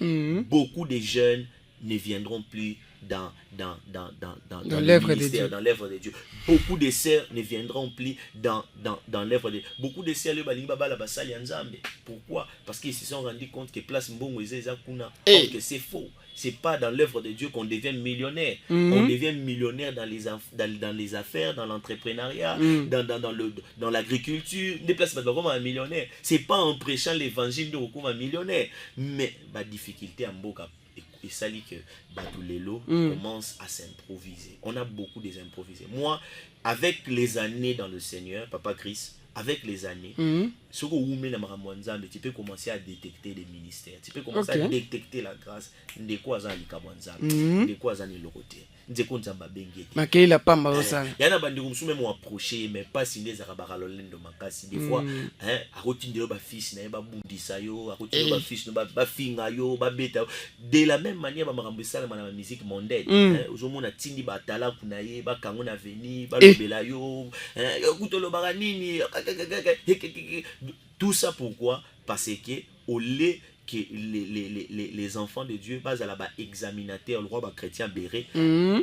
beaucoup de jeunes ne viendront plus dans l'œuvre de Dieu. Dans l'œuvre de Dieu. Beaucoup de sœurs ne viendront plus dans l'œuvre de Dieu. Beaucoup de sœurs, pourquoi? Parce qu'ils se sont rendus compte que place Mbongo que c'est faux. C'est pas dans l'œuvre de Dieu qu'on devient millionnaire. On devient millionnaire dans les affaires, dans l'entrepreneuriat, dans l'agriculture. Des places comme un millionnaire. C'est pas en prêchant l'évangile de comme un millionnaire. Mais la difficulté en Boka, et ça dit que Batulelo commence à s'improviser. On a beaucoup des improvisés. Moi, avec les années dans le Seigneur, Papa Chris, avec les années, tu peux commencer à détecter des ministères. Tu peux commencer à détecter la grâce. De quoi ça de quoi ça il a pas mal ça. Il y en a bandi comme même approché mais pas signé za bakalolendo makasi des fois a rotinde ba fils na ba bundisa yo a rotinde ba fils no ba finga yo ba beta de la même manière ba makambo sala na musique mondaine ozomona tindi ba tala kuna ye ba kango na veni ba lobela yo kutolo ba nini tout ça pourquoi? Parce que au lait que les enfants de Dieu bas à la bas examinateur le roi ba chrétien béré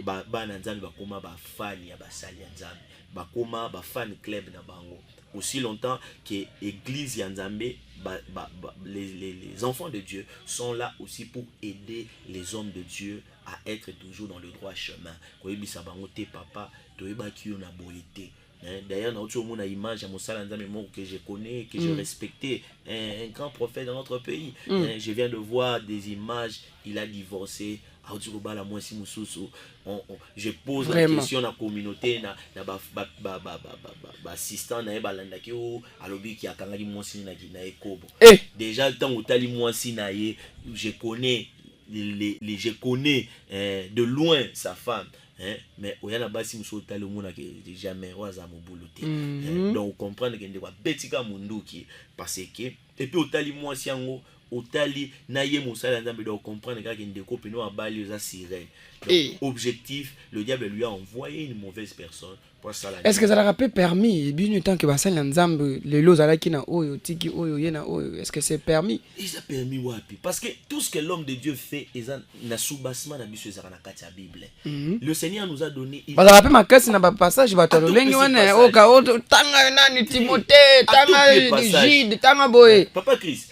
ba nanzambe ba koma ba fan ya ba sali nzambe ba koma ba fan club na bango aussi longtemps que église ya nzambe les enfants de Dieu sont là aussi pour aider les hommes de Dieu à être toujours dans le droit chemin ko yebisa bango te papa to yeba ki yo na boyete. D'ailleurs, nous avons une image à Moussa que je connais, que je respectais, un grand prophète dans notre pays. Je viens de voir des images, il a divorcé. Je pose la question à la communauté, assistant déjà, tant je connais de loin sa femme. Mais oyana basi musota le mona que jamais waza mobuluté donc comprendre que ndekwa betika munduki parce que et puis otali mwasi yango otali na ye musala nzambe donc comprendre que ndeko pino abali za sirène donc objectif le diable lui a envoyé une mauvaise personne. Est-ce que ça leur a permis bien tant que basal nzambe les lots ala ki na oyo tiki oyo yena oyo est-ce que c'est permis? Il a permis wapi parce que tout ce que l'homme de Dieu fait est na soubassement na biso ezaka na kati ya Bible. Le Seigneur nous a donné ba rappelle ma kasi na ba passage ba tolo lengi wana o ka o tanga nani Timothée tanga Gide tanga boye Papa Chris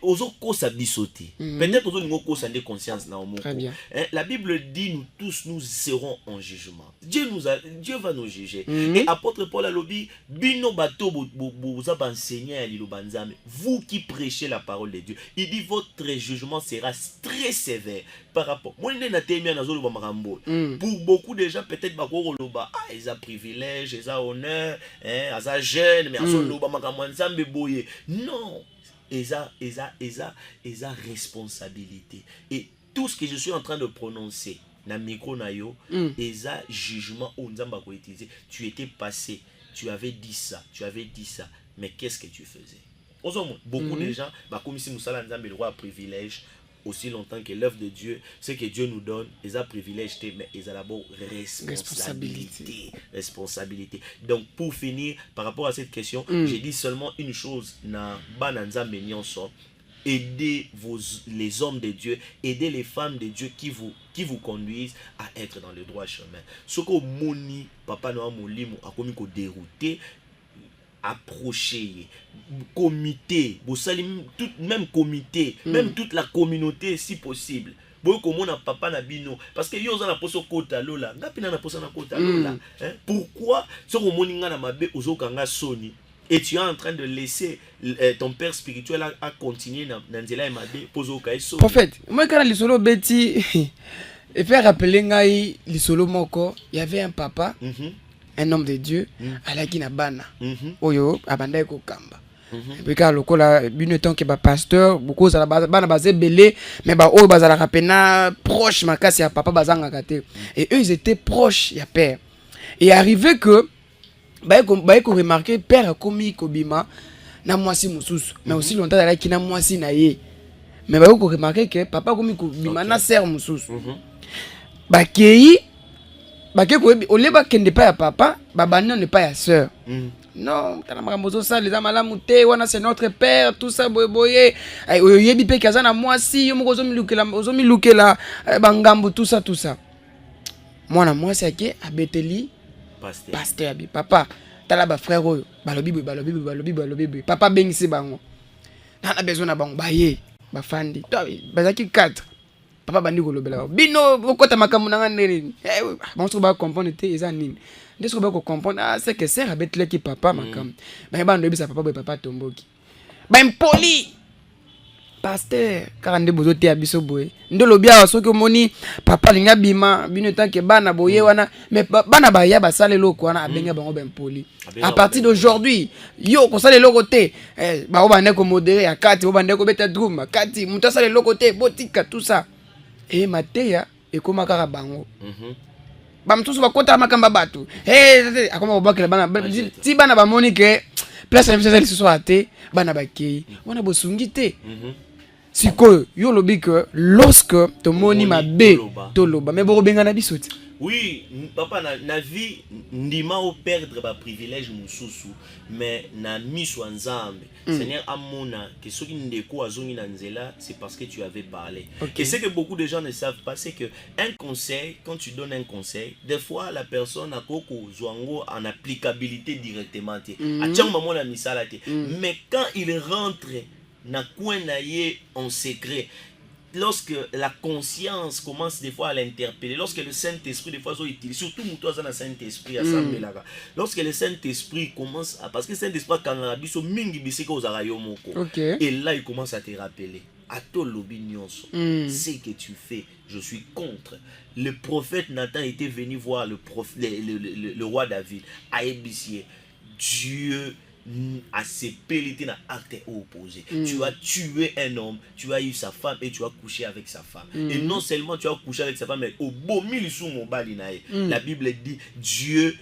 ozo kosa bisoté peut-être ozo ningo kosa de conscience na omo. La Bible dit nous tous nous serons en jugement. Dieu va nous juger. Et apôtre Paul a lobby bino bato boza ba enseigner à lilobanzame vous qui prêchez la parole de Dieu il dit votre jugement sera très sévère par rapport moi na temia na zolo ba makambo pour beaucoup de gens peut-être ba ko loba ils ont privilège ils ont honneur asa jeune mais aso loba makambo nzambe boye non ils ont responsabilité et tout ce que je suis en train de prononcer na micro na yo eza jugement au nzamba ko utiliser tu étais passé tu avais dit ça mais qu'est-ce que tu faisais beaucoup de gens comme si musala nzambe le roi privilège aussi longtemps que l'œuvre de Dieu ce que Dieu nous donne ils ont privilège mais ils ont d'abord responsabilité. Donc pour finir par rapport à cette question j'ai dit seulement une chose na bana nzambe nyonso aidez les hommes de Dieu, aidez les femmes de Dieu qui vous conduisent à être dans le droit chemin. Ce que moni papa noa molimo a commis ko dérouter approcher comité, même comité, même toute la communauté si possible. Comme on papa na bino parce que yo na poso kota lola ngapina na poso na kota lola pourquoi ce que moni nga na mabe ozokanga soni et tu es en train de laisser ton père spirituel à continuer dans nzela mabe poso ka eso prophète moi quand lisolo beti et faire rappeler ngai lisolo moko il y avait un papa un homme de Dieu alaki na bana oyo abandai ko kamba puis quand lokola bino tant que ba pasteur beaucoup ça bana basé belé mais ba o bazala rapena proche makasi ya papa bazanga kate et eux ils étaient proches ya père et arrivé que ba ko remarquer père a commis kobima na mwasi mususu mais aussi longtemps là qui na mwasi na ye mais ba ko remarquer que papa commis kobima na sœur mususu ba kei ba ke ko ole ba kende pas ya papa ba banne ne pas ya sœur. Non, ça les amalamuté, wana c'est notre père, tout ça boye. Yebi pe kazana moi si yo moko ozomi lukela bangambo tout ça. Mwana moi c'est que abeteli pasteur abi papa tala ba frère oyo balobi papa bengisi bango. Na besoin na bango baye ba fandi. Toi bazaki 4. Papa bandi kolobela. Bino okota makambo na ngane. Bon so ba comprendre te eza nini. Ndeko ba ko comprendre c'est que c'est abeteli ki papa makam. Ba ba ndobi sa papa tomboki. Ba impoli. Pasteur karande bozo te abiso boye. Ndolo bia soki omoni papa linga bima bino tanke bana boye wana mais bana ba ya ba sale loko wana abenga bango ba impoli. À partir d'aujourd'hui, yo ko sale loko te ba ba ndeko modéré ya kati ba ndeko beta drum kati muta sale loko te botika tout ça. Et mateya ekoma kaka bango. Bamtusu bakota makamba batu. Akoma obakela bana ti bana ba monike place ya mseza liso ate bana bakei. Wana bosungi te. Siko yo lobi que lorsque to moni mabe to loba mais bo benga na bisoti. Oui, papa na vie ndima o perdre ba privilège mususu mais na miso nzambe. Seigneur amona que soki ndeko azongi na nzela c'est parce que tu avais parlé. Et c'est que beaucoup de gens ne savent pas, c'est que un conseil, quand tu donnes un conseil, des fois la personne a koko zwango en applicabilité directement te. Atiang maman na misala te. Mais quand il rentre na coin na ye en secret, lorsque la conscience commence des fois à l'interpeller, lorsque le Saint-Esprit des fois utilise, surtout mutoza na Saint-Esprit assemblée là, lorsque le Saint-Esprit commence à, parce que Saint-Esprit quand on a biso mingi bisika aux yo moko, et là il commence à te rappeler ato lobi nyonso, c'est que tu fais, je suis contre. Le prophète Nathan était venu voir le roi David à Ébicier. Dieu à ses pélités dans acte opposé. Tu as tué un homme, tu as eu sa femme et tu as couché avec sa femme. Et non seulement tu as couché avec sa femme, mais au beau milieu sous mon balinae. La Bible dit Dieu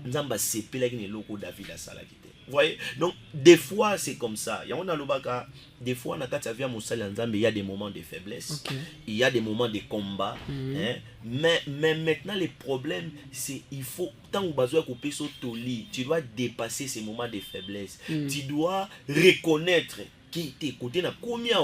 nzamba sepela ki loko David a salaki. Vous voyez? Donc des fois c'est comme ça. Il y a on a lobaka des fois na kati avia musala nzambe, il y a des moments de faiblesse. Il y a des moments de combat, hein? Mais maintenant les problèmes c'est il faut tant ou bazo couper so toli, tu dois dépasser ces moments de faiblesse. Tu dois reconnaître qui était côté na combien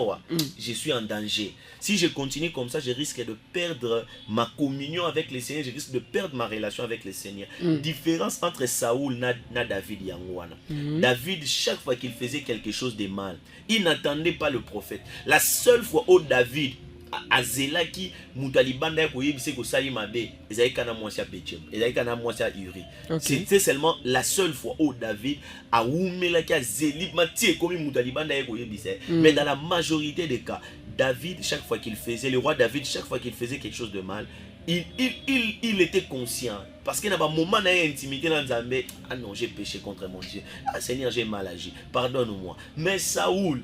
je suis en danger. Si je continue comme ça, je risque de perdre ma communion avec le Seigneur, je risque de perdre ma relation avec le Seigneur. Différence entre Saoul na David Yangwana. David, chaque fois qu'il faisait quelque chose de mal, il n'attendait pas le prophète. La seule fois où David azelaki mutalibanda ya koyebise ko sali mabe ezalika na mwasi ya Betchem, ezalika na mwasi ya Uri. C'est seulement la seule fois où David a oumelaki azeli matie komi mutalibanda ya koyebise. Mais dans la majorité des cas, David, chaque fois qu'il faisait, le roi David, chaque fois qu'il faisait quelque chose de mal, il était conscient. Parce qu'il y a un moment dans l'intimité dans Nzambe, ah non, j'ai péché contre mon Dieu. Ah Seigneur, j'ai mal agi. Pardonne-moi. Mais Saoul,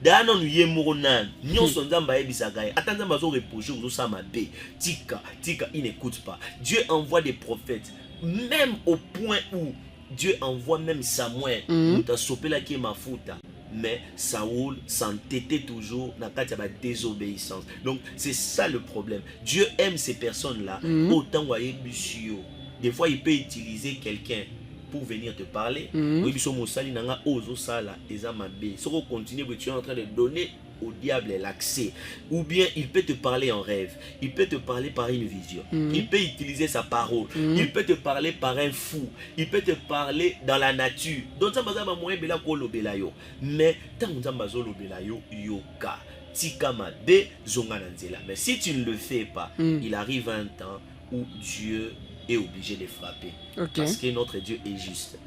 dans nous moronan, nous sommes dans Baébisagaï. Attendez, nous reprocher aux osama bé. Tika, il n'écoute pas. Dieu envoie des prophètes, même au point où Dieu envoie même Samuel. Nous t'a sopé là qui est ma faute. Mais Saoul s'entêtait toujours dans la désobéissance. Donc c'est ça le problème. Dieu aime ces personnes-là autant voyez Bussio. Des fois il peut utiliser quelqu'un pour venir te parler. Oui, Bussio Moussali nanga ozo sala ezamabe. Si on continue, tu es en train de donner au diable l'accès. Ou bien il peut te parler en rêve. Il peut te parler par une vision. Il peut utiliser sa parole. Il peut te parler par un fou. Il peut te parler dans la nature. Donc ça bazaba moyen bela ko lobela yo. Mais tant que bazo lobela yo yoka. Tika mabe zonga nzela. Mais si tu ne le fais pas, il arrive un temps où Dieu est obligé de frapper. Parce que notre Dieu est juste.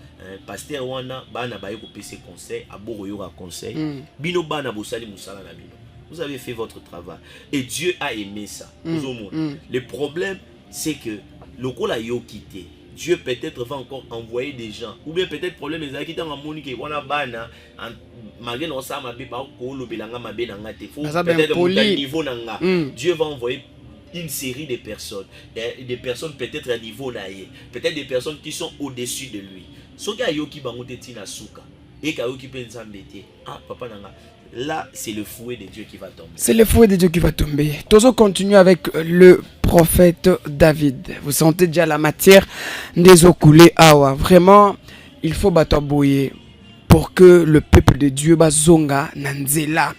Pasteur wana bana baye ko pese conseil aboro yoka conseil bino bana bosali musala na bino, vous avez fait votre travail et Dieu a aimé ça. Le problème c'est que lokola yo quitté, Dieu peut-être va encore envoyer des gens. Ou bien peut-être problème est qui dans Monique et voilà bana malgré non ça ma béba ko lo belanga ma benanga te faut peut-être monter niveau nanga. Dieu va envoyer une série de personnes, des personnes peut-être à niveau naïe, peut-être des personnes qui sont au-dessus de lui. Soka yoki bangote tina suka et kayoki pensa mbete. Ah papa nanga. Là, c'est le fouet de Dieu qui va tomber. C'est le fouet de Dieu qui va tomber. Toujours continue avec le prophète David. Vous sentez déjà la matière des eaux coulées. Awa. Vraiment, il faut battre bouillir pour que le peuple de Dieu bazonga nanzela.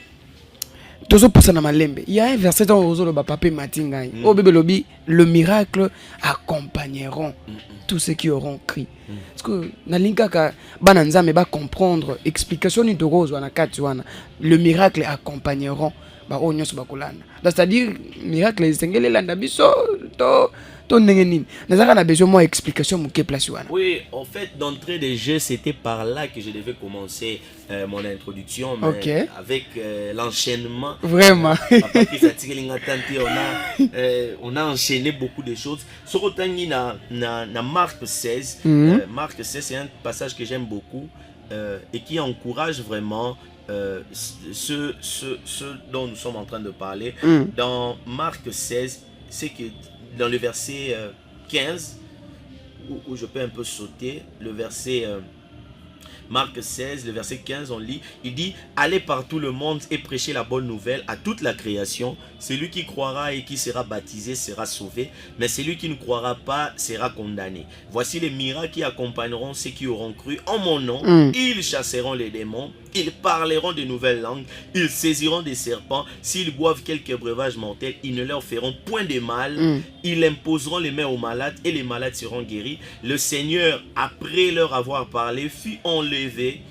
Toujours pour ça dans malembe. Il y a un verset dans le papé Matingaï. Au bébé lobby, le miracle accompagneront tous ceux qui auront crié. Parce que nalinka bananza me ba comprendre explication ni rose wana kati wana le miracle accompagneront ba onyo bakolana. C'est-à-dire miracle sengele landa biso to nengeni. Nazaka na besoin moi explication muke place wana. Oui, en fait d'entrée de jeu, c'était par là que je devais commencer mon introduction, mais avec l'enchaînement. Vraiment. On a enchaîné beaucoup de choses. Sur na Marc 16, Marc 16 c'est un passage que j'aime beaucoup et qui encourage vraiment ce dont nous sommes en train de parler. Dans Marc 16, c'est que dans le verset 15, où je peux un peu sauter, le verset Marc 16, le verset 15, on lit, il dit « Allez par tout le monde et prêchez la bonne nouvelle à toute la création. Celui qui croira et qui sera baptisé sera sauvé, mais celui qui ne croira pas sera condamné. Voici les miracles qui accompagneront ceux qui auront cru en mon nom. Ils chasseront les démons, ils parleront de nouvelles langues, ils saisiront des serpents. S'ils boivent quelques breuvages mortels, ils ne leur feront point de mal. Ils imposeront les mains aux malades et les malades seront guéris. Le Seigneur, après leur avoir parlé, fut enlevé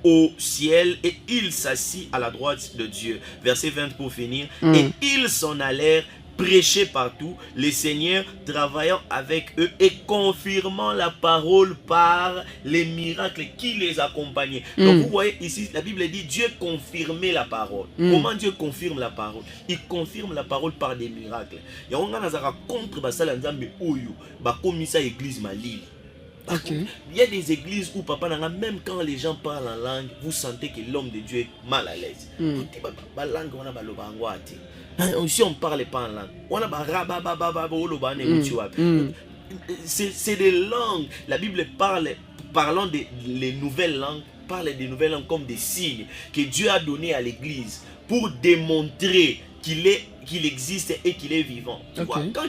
au ciel et il s'assit à la droite de Dieu. Verset 20 pour finir. Et ils s'en allèrent prêcher partout, les seigneurs travaillant avec eux et confirmant la parole par les miracles qui les accompagnaient. Donc vous voyez ici, la Bible dit Dieu confirmait la parole. Comment Dieu confirme la parole? Il confirme la parole par des miracles. Et on a contre basala nzambe oyo ba komisa église malili. Il y a des églises où papa nanga, même quand les gens parlent en langue, vous sentez que l'homme de Dieu est mal à l'aise. Si on ne parle pas en langue, c'est des langues. La Bible parlant des nouvelles langues, parle des nouvelles langues comme des signes que Dieu a donné à l'église pour démontrer qu'il existe et qu'il est vivant. Tu vois, quand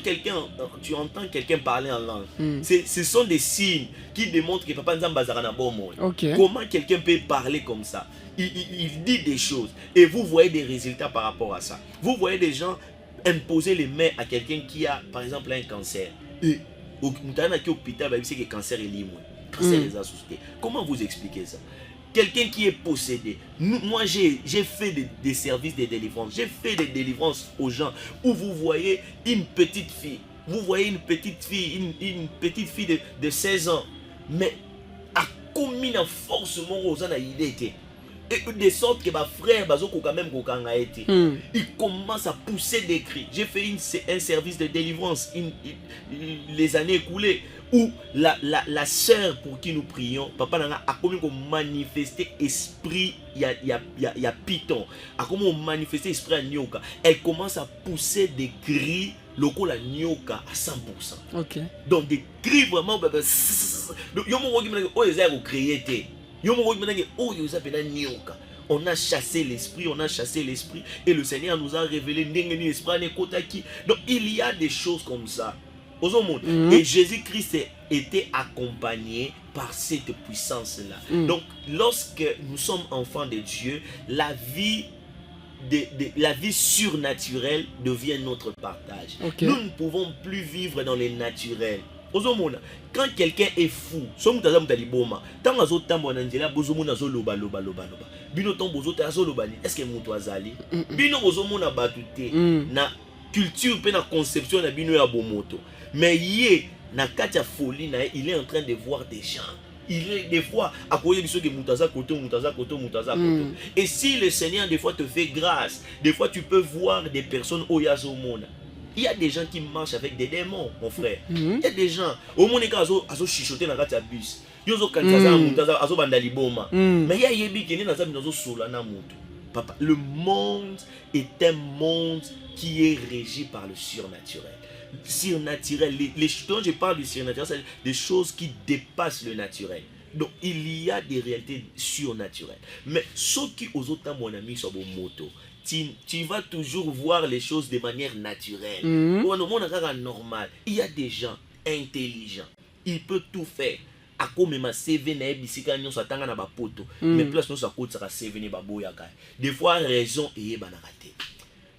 tu entends quelqu'un parler en langue, ce sont des signes qui démontrent que Papa Nzamba Zarana bon monde. Comment quelqu'un peut parler comme ça? Il dit des choses et vous voyez des résultats par rapport à ça. Vous voyez des gens imposer les mains à quelqu'un qui a par exemple un cancer. Et au hôpital, c'est que le cancer est libre. Cancer est associé. Comment vous expliquez ça? Quelqu'un qui est possédé. Moi, j'ai fait des services de délivrance. J'ai fait des délivrances aux gens où vous voyez une petite fille. Vous voyez une petite fille, une petite fille de 16 ans. Mais à combien forcément aux gens il était. Et de sorte que ma frère Bazoko quand même a été. Il commence à pousser des cris. J'ai fait un service de délivrance les années écoulées où la sœur pour qui nous prions, papa a comme manifesté esprit, il y a Python, a comme manifesté esprit à Nyoka. Elle commence à pousser des cris locaux la Nyoka à 100%. Donc des cris vraiment. On a chassé l'esprit, et le Seigneur nous a révélé donc il y a des choses comme ça. Et Jésus-Christ était accompagné par cette puissance-là. Donc lorsque nous sommes enfants de Dieu, la vie surnaturelle devient notre partage. Nous ne pouvons plus vivre dans les naturels. Quand quelqu'un est fou, est-ce que mutu azali bino bozomona batute na culture pe na conception na bino ya bomoto, mais yé na kati ya folie na il est en train de voir des gens. Il est des fois à cause de ce que mutaza koto. Et si le Seigneur des fois te fait grâce, des fois tu peux voir des personnes oyazomona. Il y a des gens qui marchent avec des démons, mon frère. Il y a des gens, au monde ils ont chuchoté dans le bus. Ils ont mais il y a des gens Papa, le monde est un monde qui est régi par le surnaturel. Surnaturel, quand je parle du surnaturel, c'est des choses qui dépassent le naturel. Donc il y a des réalités surnaturelles. Mais ceux qui aux autres, mon ami, sont au moto, tu vas toujours voir les choses de manière naturelle. Normal. Il y a des gens intelligents. Ils peuvent tout faire. Mais place nous ça coûte ça des fois raison et banarate.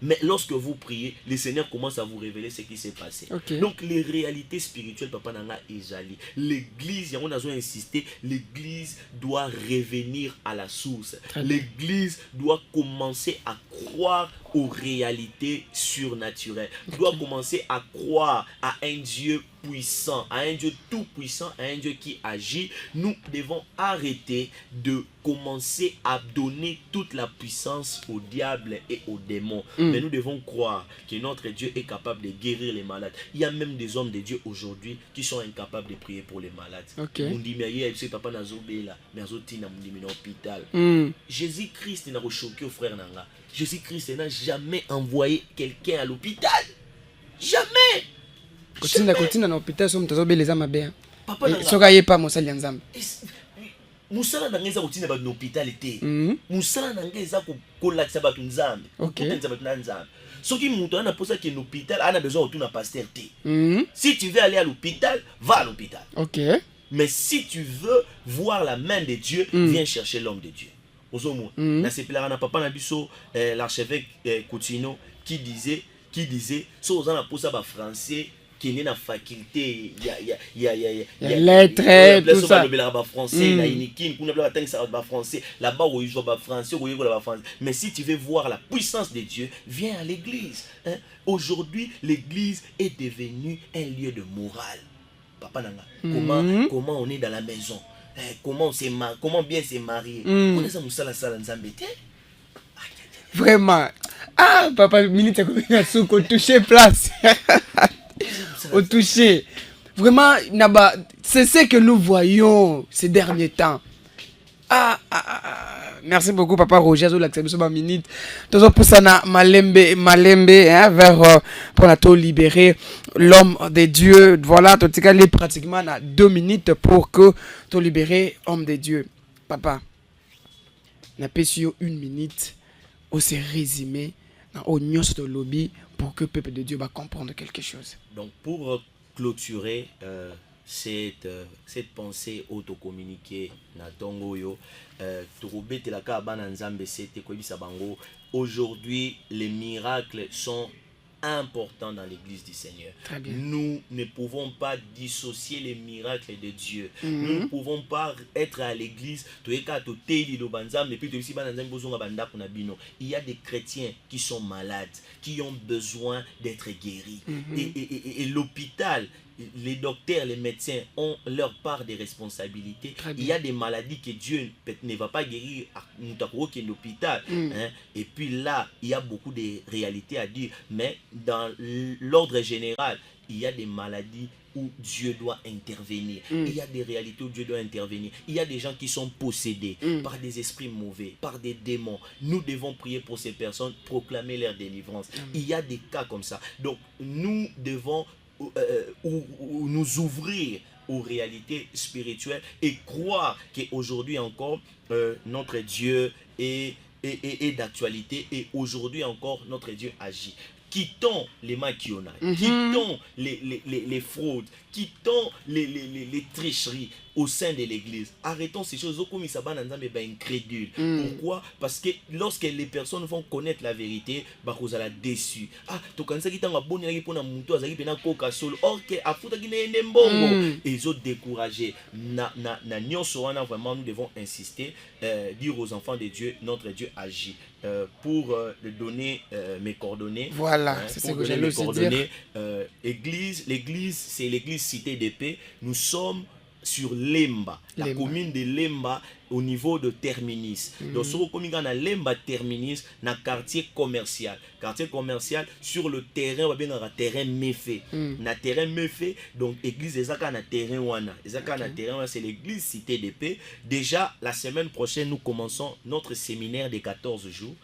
Mais lorsque vous priez, le Seigneur commence à vous révéler ce qui s'est passé. Okay. Donc les réalités spirituelles, papa nanga ezali. L'église, on a insisté, l'église doit revenir à la source. L'église doit commencer à croire aux réalités surnaturelles. Doit commencer à croire à un Dieu puissant, à un Dieu tout puissant, à un Dieu qui agit. Nous devons arrêter de commencer à donner toute la puissance au diable et aux démons. Mais nous devons croire que notre Dieu est capable de guérir les malades. Il y a même des hommes de Dieu aujourd'hui qui sont incapables de prier pour les malades. Jésus-Christ n'a pas choqué au frère Nanga. Jésus-Christ n'a jamais envoyé quelqu'un à l'hôpital. Jamais. Continue dans l'hôpital, nous sommes les âmes bien. Papa Nanga. Soka yepa mosali nzambe. Musala nanga eza kotina ba l'hôpital été. Musala nanga eza ko lakisa ba nzambe. OK. Soki muto ana posa que l'hôpital a besoin de un pasteur té. Si tu veux aller à l'hôpital, va à l'hôpital. OK. Mais si tu veux voir la main de Dieu, viens chercher l'homme de Dieu. L'archevêque Coutinho qui disait si vous en posé par français qui est dans la faculté il y a lettres tout ça français français là-bas où ils jouent français mais si tu veux voir la puissance de Dieu, viens à l'église. Aujourd'hui l'église est devenue un lieu de morale. Papa Nanga, comment on est dans la maison, comment bien se marier. On est ça musala sala nzambe te. Vraiment. Ah papa minute comme ça au toucher place. Au toucher. Vraiment naba c'est ce que nous voyons ces derniers temps. Merci beaucoup papa Roger sur l'acceptation de ma minute. Toujours pour ça na malembe vers pour la to libérer l'homme de Dieu. Voilà, tout cas les pratiquement na 2 minutes pour que to libérer homme de Dieu. Papa. Na pesio 1 minute au se résumer na oignon de lobby pour que le peuple de Dieu va comprendre quelque chose. Donc pour clôturer cette pensée auto-communiquée na tongo yo aujourd'hui les miracles sont importants dans l'église du Seigneur. Nous ne pouvons pas dissocier les miracles de Dieu. Nous ne pouvons pas être à l'église. Il y a des chrétiens qui sont malades, qui ont besoin d'être guéris. Et l'hôpital, les docteurs, les médecins ont leur part de responsabilité. Il y a des maladies que Dieu ne va pas guérir à l'hôpital. Et puis là, il y a beaucoup de réalités à dire. Mais dans l'ordre général, il y a des maladies où Dieu doit intervenir. Il y a des réalités où Dieu doit intervenir. Il y a des gens qui sont possédés par des esprits mauvais, par des démons. Nous devons prier pour ces personnes, proclamer leur délivrance. Il y a des cas comme ça. Donc, nous devons nous ouvrir aux réalités spirituelles et croire qu'aujourd'hui encore notre Dieu est d'actualité et aujourd'hui encore notre Dieu agit. Quittons les maquillonnages, quittons les fraudes, quittons les tricheries au sein de l'église. Arrêtons ces choses. Incrédule. Pourquoi? Parce que lorsque les personnes vont connaître la vérité, vous allez déçu. Ils ont découragé. Vraiment, nous devons insister, dire aux enfants de Dieu, notre Dieu agit. Pour donner mes coordonnées. Voilà, c'est ce que j'allais aussi dire. L'église, c'est l'église Cité d'Épée. Nous sommes sur Lemba, la Lemba. commune de Lemba au niveau de Terminus. Donc, sur le commune de Lemba Terminus, dans le quartier commercial. Quartier commercial, sur le terrain, on va bien dans le terrain méfait. Na terrain méfait, donc l'église est dans le terrain wana. C'est l'église Cité d'Épée. Déjà, la semaine prochaine, nous commençons notre séminaire de 14 jours.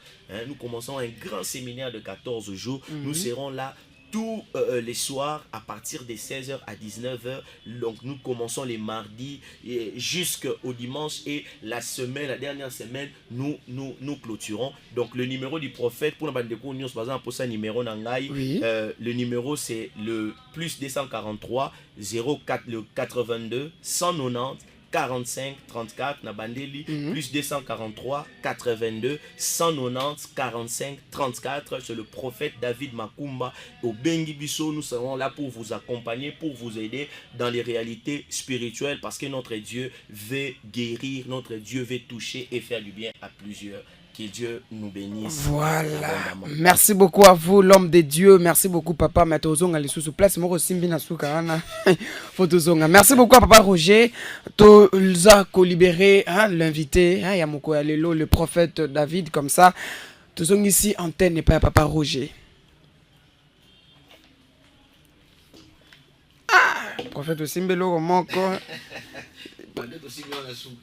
Nous commençons un grand séminaire de 14 jours. Nous serons là tous les soirs à partir de 16h à 19h. Donc nous commençons les mardis jusqu'au dimanche, et la dernière semaine, nous clôturons. Donc le numéro du prophète, pour la news, par exemple, pour ça numéro nangai, le numéro c'est le plus 243 04 le 82 190 45 34 na bandeli, plus 243 82 190 45 34. C'est le prophète David Makumba au Bengi Bisso. Nous serons là pour vous accompagner, pour vous aider dans les réalités spirituelles, parce que notre Dieu veut guérir, notre Dieu veut toucher et faire du bien à plusieurs. Que Dieu nous bénisse. Voilà. Merci beaucoup à vous, l'homme de Dieu. Merci beaucoup, papa. Merci beaucoup à papa Roger. Toza libéré l'invité. Le prophète David, comme ça. Tous sommes ici, antenne n'est pas papa Roger. Prophète Simbelo, comment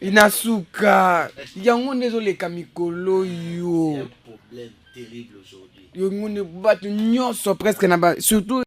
inasuka yango nezoleka mikolo yo. C'est un problème terrible aujourd'hui. Yo ngone batu nyonso presque na ba surtout